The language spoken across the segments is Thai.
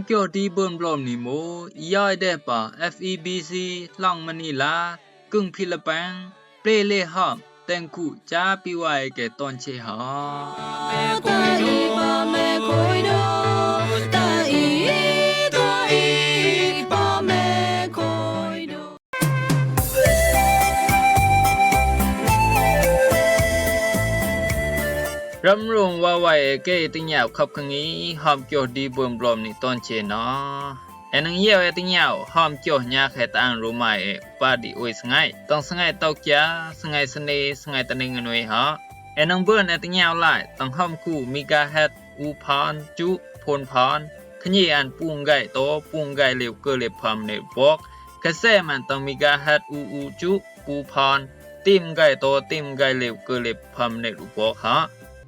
เกี่ยวดีเบิ่นบลอมนี่โมยายได้ป่า FEBC หลังมะนีลากึ่งฟิลิปปินส์เปรเลหอมแต่งกูจาปิไว้แก่ตอนเชหารำรงว่าไว้เกติญาวขับคังนี้หอมเกี่ยวดีเบิ่นบลอมนี่ตอนเชเนาะแอนังเยี่ยวติญาวหอมเกี่ยวยาแค่ตางรู้ไหมปาดิโอยสงายต้องสงายตอกยาสงายสเนสงายตะนิงนวยฮะแอนังเบิ่นติญาวหลายต้องหอมคู่มีกาเฮ็ดอูพานจุพลพานขยี้อันปุงไก่โตปุงไก่เหลวเกเลพามในบอกกระแสมันต้องมีกาเฮ็ดอูจุปูพานติมไก่โตติมไก่เหลวเกเลพามในรูบอกฮะ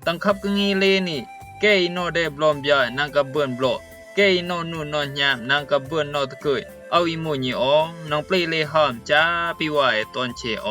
ตั้งขับกงีเลนี่เกยโนเดบลอมยานังกับเบิ่นบลอเกยโนนูนอนยามนังกับเบิ่นนอตะเกยเอาอีโมญีอองน้องเปลเลหอมจ้าปิไว้ตอนเชอ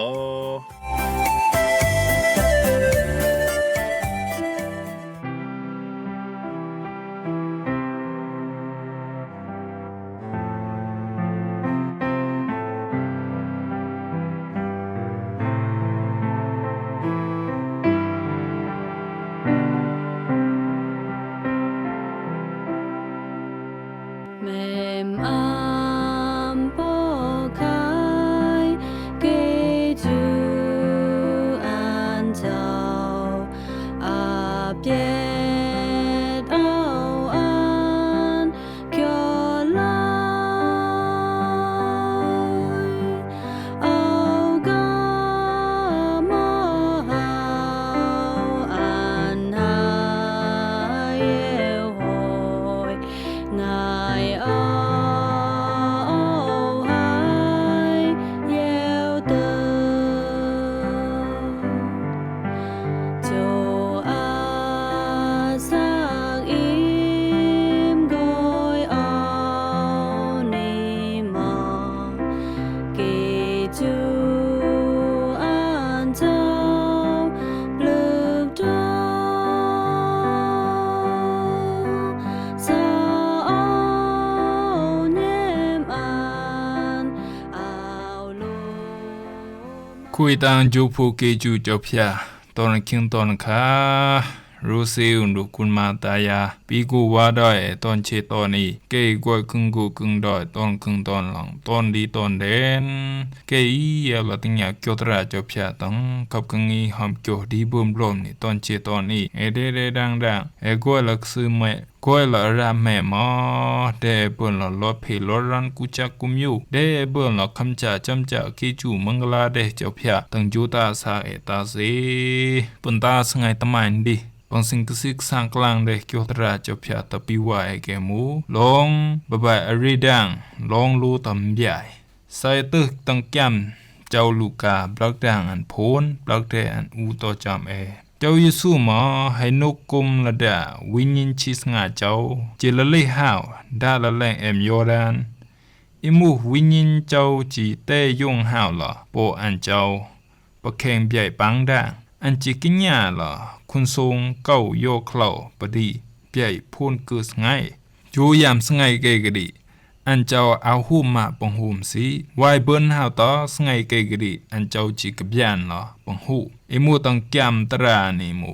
คุยตังจูพูเกจูจบพยาตอนคิงตอนค่ะรู้สึกดูคุณมาตายาปีกูว่าได้ตอนเชตอนนี้เกยกว่าครึ่งกูครึ่งได้ตอนครึ่งตอนหลังตอนดีตอนเด่นเกยอย่าละติงอยากเกี่ยวตราจบพยาต้องกับครึ่งนี้หอมเกี่ยวดีบ่มบลอมนี่ตอนเชตอนนี้เดดังกว่าลักซื้อแม่กวยละราแม่หมอเดเบิ่นละลอเพลอรันกุจักกุมอยู่เดเบิ่นละคำจาจำจากิจูมังกลาเดเจ้าพยาตั้งจูตาสาตาเสปุนตาสงายตะมันดิบางสิ่งกสิกสร้างกลางเดเกี่ยวตราเจ้าพยาตะปิวายแกหมูลองบะบายอริดังลองรู้ตำใหญ่ใส่ตึกตั้งแก้มเจ้าลูกาบลักดังอันโพนบลักเดอันอูตอจามเจ้าเยซูมาให้นกกุมละดาวิญญาณชิสงาเจ้าเจละเลหาวดาละแรงยอร์ดานอิมูวิญญาณเจ้าจีเตยงหาวละโปอันเจ้าปะแข่งใหญ่ปังดาอันจิกิญญาละคุณทรงเก้าโยเคลาปดีใหญ่พูนเกิดไงอยู่ยามสไงเกกดีอันเจ้าเอาหูมาปงหูมสิวายเบิ้นหาวต่อสไงเกกดีอันเจ้าจิกบยานละปงหูอิมูต้องแก้มตรานี่มู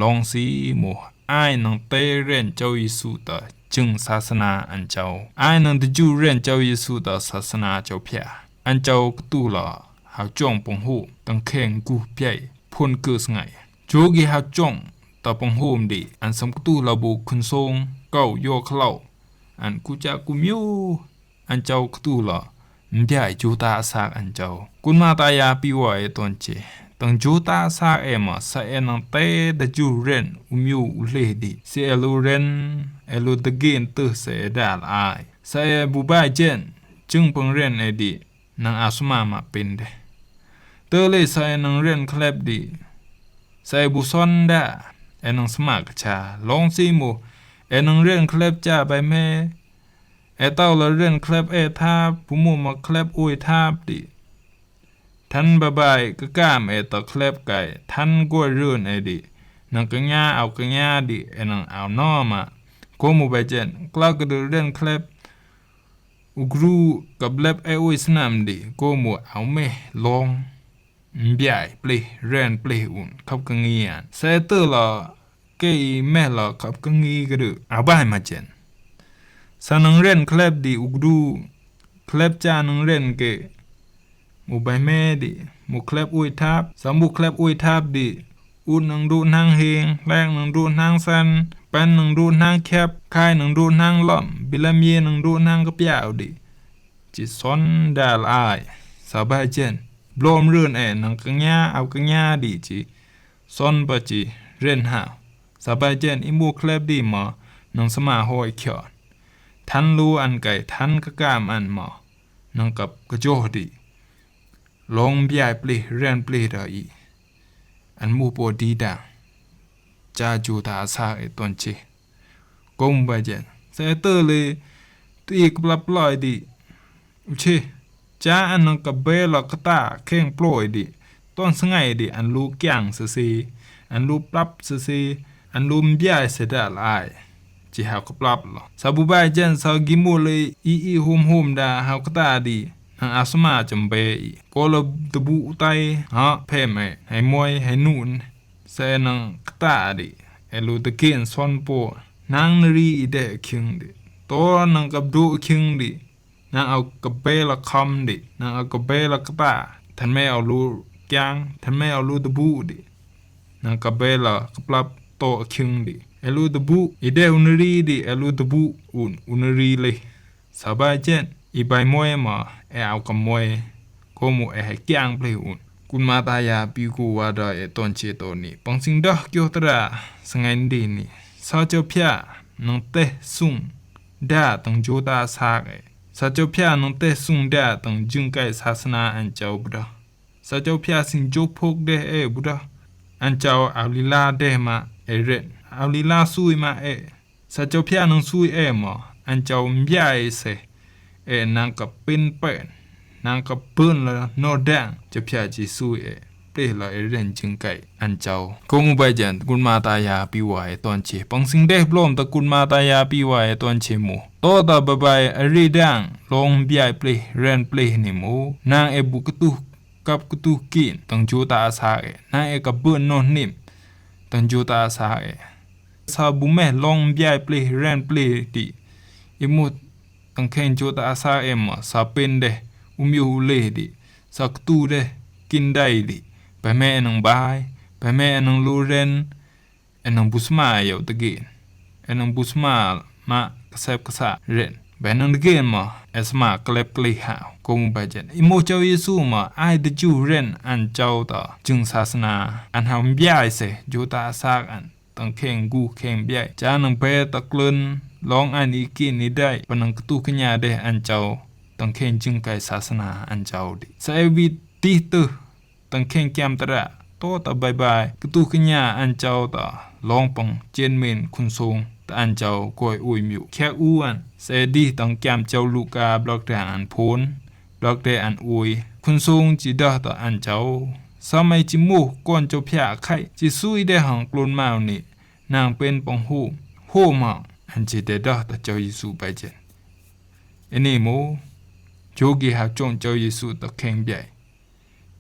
ลองสิมูอ้ายนังเตเรนเจ้าเยซูต่อจึงศาสนาอันเจ้าอ้ายนังตะจูเรนเจ้าเยซูต่อศาสนาเจ้าพยาอันเจ้ากตูละหาวจ้องปงหูต้องแข่งกูใหญ่พูนเกิดไงโจกีหาวจ้องต่อปงหูมดีอันสมกตูระบุคุณทรงเก้าโยเคลาอันกูจะกุมอยู่อันเจ้ากตูละมใหญ่จูตาสากอันเจ้าคุณมาตายาปิวายตอนเจตังจูตาสากมาสะนังเตดจูเรนมิวเลดีเซลูเรนลูตะเกนตึเสดาลอายสะบุบายเจนจึงปงเรนดีนางอาสมามาเป็นเดเตเลสะนังเรนคลับดีสะบุซอนดานังสมากชาลองซิมูนังเรนคลับจาไปแม่เต้าละเรนคลับทาผู้มูมาคลับอวยทาบดิท่านบายก็ก้ามตะคลับไก่ท่านกวยรื่นดินังกะญาเอากะญาดินังเอานอมาค Como by jen Clark the Ren Clap Ugru กับ Lab โอสนามดิก็หมู่เอาแม่ลองใหญ่เปลเรนเปลอุ่นขับกังเงียนเซเตอร์ละเกยแม่ละขับกังงีกระดูเอาบ้ายมาเจนสนังเรนเคลบดิอุกดูเคลบจานังเรนเกหมู่ใบแม่ดิหมู่เคลบอุยทับสมุเคลบอุยทับดิอุดนังดูนางเฮงแรงนังดูนางสันเป็นนังดูนางแคบคายนังดูนางล่อมบิลามีนังดูนางกระเปียวดิจิสอนดาลอายสบายเจนบลอมเรื่อนนังกังญาเอากังญาดิจิซอนปะจิเรนหาวสบายเจนอิมูเคลบดิหมอนังสมาหอยเขียวทันรู้อันไก่ทันกะกามอันหมอนังกับกะโจดิลงบิยปลีเรนปลีดาอีอันมูโปดีดาจาจูตาซาตอนเชกงบาเจนเซเตอร์เลยตีกปลับลอยดิอุเชจาอันนังกับเบลกตาเข่งปล่อยดิต้นสงายดิอันลูกแก่งเสียอันลูกปรับเสียอันลูมบิยเสดาลายจิหาวกับปรับหรอซาบุบายเจนซากิมูเลยอีโฮมดาหาวกตาดิอันอาสมาจำเบอีโกลตบุไตฮะเพ่แม่ให้มวยให้นูนเซนังกตาดิเอลูตะเกียนซอนโปนางนรีอีเดคิงดิตัวนังกับดูคิงดินางเอากับเบลคอมดินางเอากับเบลกตาท่านไม่เอาลูกยังท่านไม่เอาลูตบุดินางกับเบลกับปรับโตคิงดิเอลูตบุอีเดอุนรีดิเอลูตบุอุนรีเลยสบายเจนอีใบมวยมาเอากับมวยก็มูให้แกงเปลอุ่นกุนมาตายาปีกูว่าดอยตอนเชตนี่ปังสิงดอกเกียวตราสงันดีนี่ซาเจ้าพยานังเตซุงดาตังโจตาสากซาเจ้าพยานังเตซุงดาตังจึงไกศาสนาอันเจ้าบุดาซาเจ้าพยาสิงโจพกเดบุดาอันเจ้าเอาลีลาเดมาเรนเอาลีลาซุยมาซาเจ้าพยานังซุยมาอันเจ้ามีใหญ่เสนางกับเป็นเป็นนางกับปืนละโนดังจะพยาจิซุยเปลละเรนจึงไกอันเจ้าก็มุบายจันกุนมาตายาปีวายตอนเชปังสิงเดบลอมตะกุนมาตายาปีวายตอนเชมูโตตาบายอริดังลงบิยเปลเรนเปลนิมูนางบุกตุกับกตุกินตังจูตาสานางกับปืนโนนิมตังจูตาสาซาบุเมลงบิยเปลเรนเปลดิอิมุตังเคนจูตาสามาซาเป็นเดอุมิฮูเลดิสักตูเดกินได้ดิไปแม่นังบายไปแม่นังลูเรนนังบุสมาเยาตะเกนนังบุสมามากระเซบกระสะเรนไปนังตะเกนมาสมากเลบกลีหาวกงไปเจนอิโมเจ้าเยซูมาไอเดจูเรนอันเจ้าต่อจึงศาสนาอันหามบิยเสจูตาสากอันตังเข่งกูเข่งบิยจานังเปตะกลืนลองอันอีกินนี้ได้ปนังกตุขญาเดอันเจ้าตังเข่งจึงไกศาสนาอันเจ้าดิไซวิติตุตังเข่งแกมตระโตตะบายกตุขญาอันเจ้าตะลองปงเจนเมนคุณทรงตะอันเจ้ากวยอุยมิวแค่อ้วนเสดีตังแกมเจ้าลูกาบล็อกแดอันพูนบล็อกแดอันอุยคุณทรงจิดาตะอันเจ้าสมัยจิมูก่อนเจ้าพยาไข่จิซุยได้หังกลุนมาวนี่นางเป็นปงหูมาอันจิเดดาตะเจ้าเยซูไปเจนอันนี้โมโจกีหาจงเจ้าเยซูตะเข่งใหญ่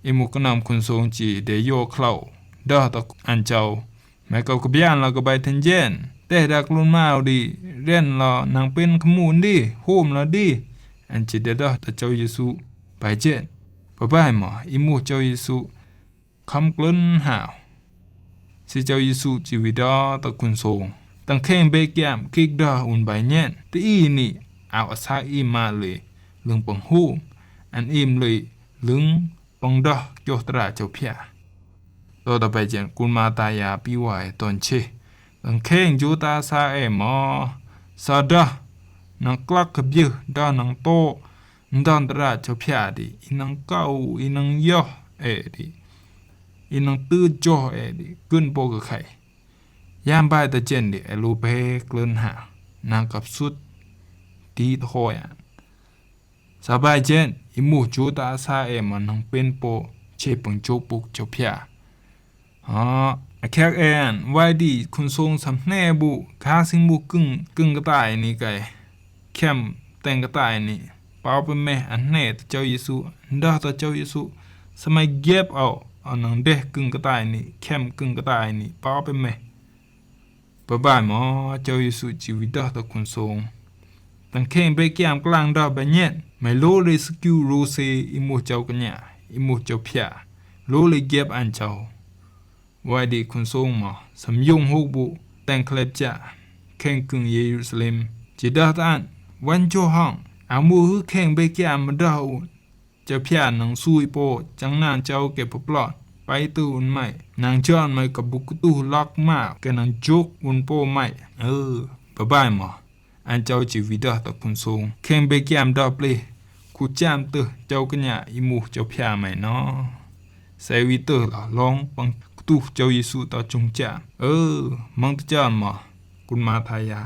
อิมุกนำคุณทรงจีเดโยเคลาดาตะอันเจ้าแม้กับกบยานเราก็ไปทันเจนแต่ดักลุนมาดีเล่นเรานางเป็นขมูลดีโฮมเราดีอันจิเดดาตะเจ้าเยซูไปเจนปะบ้ายหมออิมุเจ้าเยซูคำกลืนหาวสิเจ้าเยซูจีวิดาตะคุณทรงตั้งเข่งเบกยามกิกดาอุนใบเนียนตีนี่เอาอาซาอีมาเลยเรื่องปังหูอันอิมเลยเรื่องปังดอกโยตราเจ้าพยาตัวต่อไปเจนกุนมาตายาปีวายตอนเชตั้งเข่งจูตาซามอซาดานังกลักกบยืดานังโตดอนตราเจ้าพยาดิอินังเก้าอินังย่อดิอินังตื้อจ่อดิกึนโปกไข่ยามบ่ายตะเจนดิลูเปกลืนหานางกับสุดตีทอยสบายเจนอิมูจูตาซามันนังเป็นโปเชปังโจปุกเจ้าพยา แขกแอนไว้ดีคุณทรงสำแน่บุคาสิงบุกึ่งกระต่ายนี่ไกแคมแต่งกระต่ายนี่เปาเป็นแม่อันแน่ตะเจ้าเยซูดาตะเจ้าเยซูสมัยเก็บเอานังเด็กกึ่งกระต่ายนี่แคมกึ่งกระต่ายนี่เปาเป็นแม่บ่ายหมอเจ้าเยซูชีวิตดาตะคุณทรงตั้งแข่งไปแก้มกลางดาบัญญัติไม่โลเลยสกิลโรเซอิโมเจ้ากันเนี่ยอิโมเจ้าเพียโลเลยเก็บอันเจ้าไว้ดีคุณทรงหมอสำยงฮูกบุแต่งเคล็บจะแข่งกึ่งเยรูซาเล็มจิดาตานวันโจห้องอามูฮึแข่งไปแก้มมาดาอุเจ้าเพียนังซุยโปจังนานเจ้าเก็บปลอดไปตู้อุ่นใหม่นางจอนไม่กับบุกตู้ล็อกมากแกนางจุกอุ่นโปใหม่บ่ายหมออันเจ้าชีวิตตะคุณทรงแข่งไปแก้มดอกเลยกูจามเตอเจ้ากันเนี่ยอิมูเจ้าเพียใหม่เนาะใส่วิเตอร์ล่ะลองปังตู้เจ้าเยซูต่อจงจามมังตะจอนหมอคุณมาทายา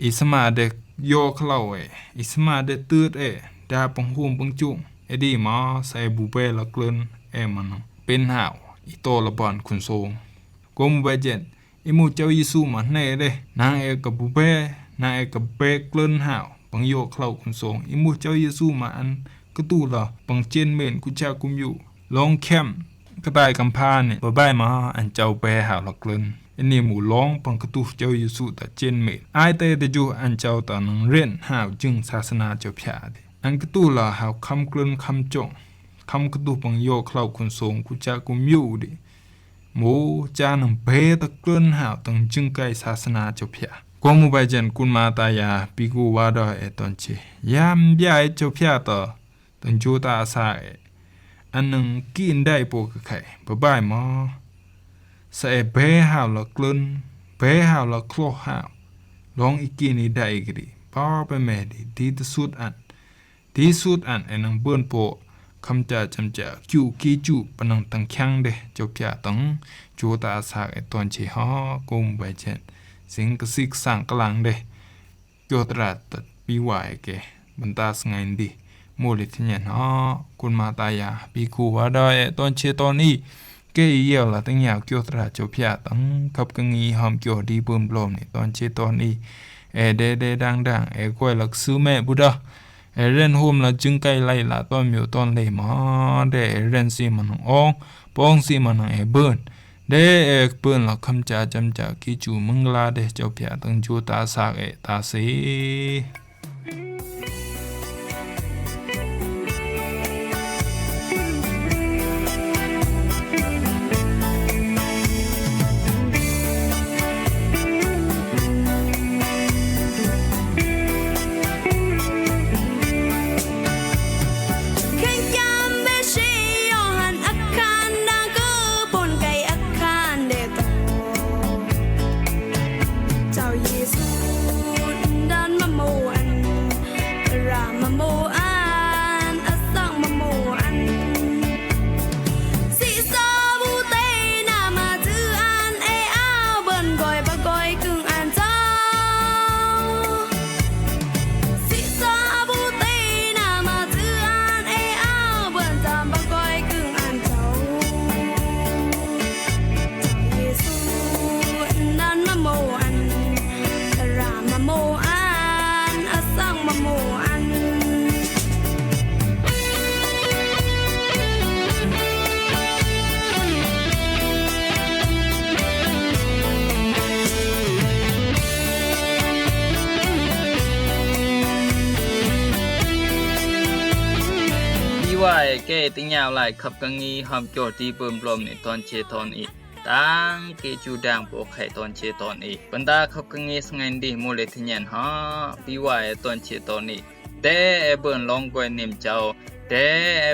อิสมาเด็กโยเข้าอิสมาเด็กตืดดาปังหุ่มปังจุงดีหมอใส่บูเป้ละเกลินมันเป็นหาวอีโตละบอนคุณทรงกมบาเจนอิมูเจ้าเยซูมันแน่เด้นางกับบูเป้นางกับเปกเกลินหาวปังโยเข้าคุณทรงอิมูเจ้าเยซูมาอันกระตู้ละปังเจนเมนกุจากุมอยู่ลองแคมกระต่ายกำพานี่บ่ายมาอันเจ้าเปหาวละเกลินอันนี้หมู่ร้องปังกระตู้เจ้าเยซูตะเจนเมนอายเตตะจูอันเจ้าตะนังเรียนหาวจึงศาสนาเจ้าพยาดิอันกระตู้ละหาวคำเกลินคำจงคำกระตู้ปังโยเข้าคุณทรงกุจากุมอยู่ดิหมูจานังเบตะเกลินหาวตังจึงไกศาสนาเจ้าพยากวมูบายเจนกุนมาตายาปิกูวาดอตอนเชยามยาเจ้าพยาต่อตังจูตาสาอันนึงกินได้ปกไข่บ่ายหมอใส่เบหาวละกลืนเบหาวละคลอหาวลองอีกินได้กดิป้าไปแม่ดีที่สุดอันนังเบิ่นโปคำจาจำจะคิวกีจูปนังตังขังเดเจ้าพยาตังจูตาสาตอนเชฮอกมบายเจนสิงกสิกสังกลังเดโยตราตปีวายแกบรรดาสงัยดีโมลิทเนี่ยเนาะคุณมาตายาปีคูวาดอยตอนเชตอนนี้เกยเยี่ยวละตั้งยาวเกี่ยวตราเจ้าพยาตั้งขับกังงีหอมเกี่ยวดีปุ่มปลอมนี่ตอนเชตอนนี้เดดังก้อยหลักซื้อแม่บุดาเรนโฮมละจึงไกลไล่ละตอนมิวตอนเลยมาเรนซีมันปองซีมันเบิร์นเเปิ้นละคำจาจำจากกิจูมังลาเจ้าพยาตั้งจูตาสากตาสีว่าแก่ติยาวหลายขับกังงีหอมโจตีเบิ่มปลอมในตอนเชตอนอีตังเกจูดังโปไข่ตอนเชตอนอีบรรดาขับกังงีสงันดีโมเลทยันฮะปีว่าตอนเชตอนอีแต่เบิ่นลองกวยนิมเจ้าแต่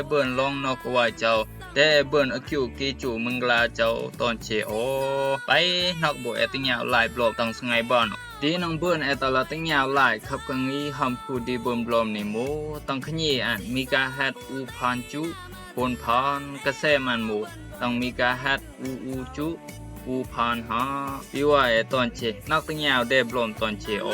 เบิ่นลองนอกว่าเจ้าแต่เบิ่นอคิวเกจูมึงลาเจ้าตอนเชโอไปนอกบ่ติยาวหลายปลอมตั้งสงัยบ่อนดีนังเบิ่นตลอดติยาวหลายขับกังงีหอมคูดีเบิ่มปลอมนี่โมตั้งขยีอันมีกาฮัดอูพานจุปนพานกระแสมันหมูต้องมีกาฮัดอูจุอูพานฮะปีว่าตอนเชนักติยาวได้ปลอมตอนเชโอ